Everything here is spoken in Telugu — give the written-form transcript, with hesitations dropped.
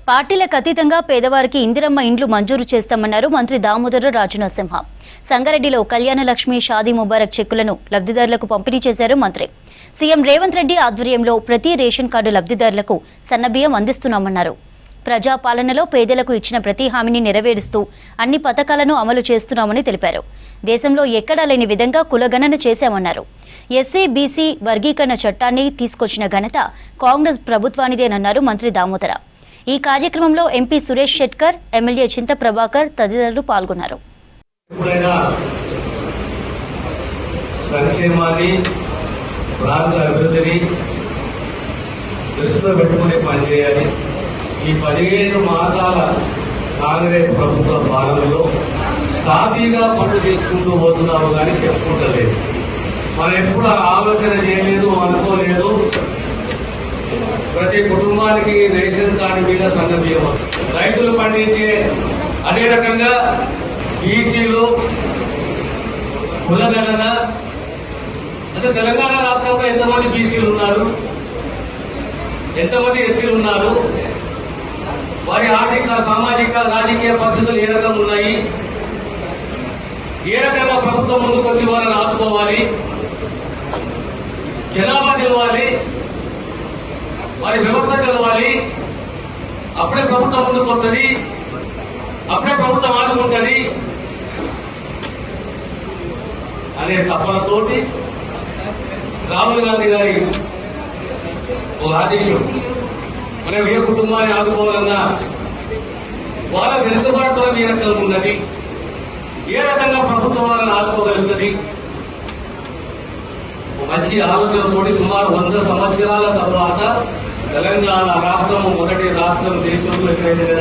పార్టీలకు అతీతంగా పేదవారికి ఇందిరమ్మ ఇండ్లు మంజూరు చేస్తామన్నారు మంత్రి దామోదర రాజనరసింహ. సంగారెడ్డిలో కళ్యాణ లక్ష్మి షాదీ ముబారక్ చెక్కులను లబ్ధిదారులకు పంపిణీ చేశారు మంత్రి. సీఎం రేవంత్ రెడ్డి ఆధ్వర్యంలో ప్రతి రేషన్ కార్డు లబ్ధిదారులకు సన్నబియ్యం అందిస్తున్నామన్నారు. ప్రజాపాలనలో పేదలకు ఇచ్చిన ప్రతి హామీని నెరవేరుస్తూ అన్ని పథకాలను అమలు చేస్తున్నామని తెలిపారు. దేశంలో ఎక్కడా లేని విధంగా కులగణన చేశామన్నారు. ఎస్సీ బీసీ వర్గీకరణ చట్టాన్ని తీసుకొచ్చిన ఘనత కాంగ్రెస్ ప్రభుత్వానిదేనన్నారు మంత్రి దామోదర. ఈ కార్యక్రమంలో ఎంపీ సురేష్ షెట్కర్, ఎమ్మెల్యే చింత ప్రభాకర్ తదితరులు పాల్గొన్నారు. సంక్షేమాన్ని, ప్రాంత అభివృద్ధిని దృష్టిలో పెట్టుకుని పనిచేయాలి. ఈ 15 మాసాల కాంగ్రెస్ ప్రభుత్వ పాలనలో సాఫీగా పనులు చేసుకుంటూ పోతున్నాము కానీ చెప్పుకుంటలేదు. మనం ఎప్పుడు ఆలోచన చేయలేదు, అనుకోలేదు. ప్రతి కుటుంబానికి రేషన్ కార్డు మీద సన్నబియ్యం, రైతులు పండించే అదే రకంగా బీసీలు కులగణన. అంటే తెలంగాణ రాష్ట్రంలో ఎంతమంది బీసీలు ఉన్నారు, ఎంతమంది ఎస్సీలు ఉన్నారు, వారి ఆర్థిక సామాజిక రాజకీయ పరిస్థితులు ఏ రకంగా ఉన్నాయి, ఏ రకంగా ప్రభుత్వం ముందుకొచ్చి వారిని ఆదుకోవాలి, జనాభా తెలవాలి, వారి వ్యవస్థ తెలవాలి. అప్పుడే ప్రభుత్వం ముందుకు వస్తుంది, అప్పుడే ప్రభుత్వం ఆదుకుంటుంది అనే తపనతోటి రాహుల్ గాంధీ గారి ఒక ఆదేశం. మనం ఏ కుటుంబాన్ని ఆదుకోవాలన్నా వాళ్ళ వెనుకబాటులో ఏ రకంగా ఉన్నది, ఏ రకంగా ప్రభుత్వం వాళ్ళని ఆదుకోగలుగుతుంది. మంచి ఆలోచనతోటి సుమారు 100 సంవత్సరాల తర్వాత తెలంగాణ రాష్ట్రం మొదటి రాష్ట్రం దేశంలో ఎక్కడైతే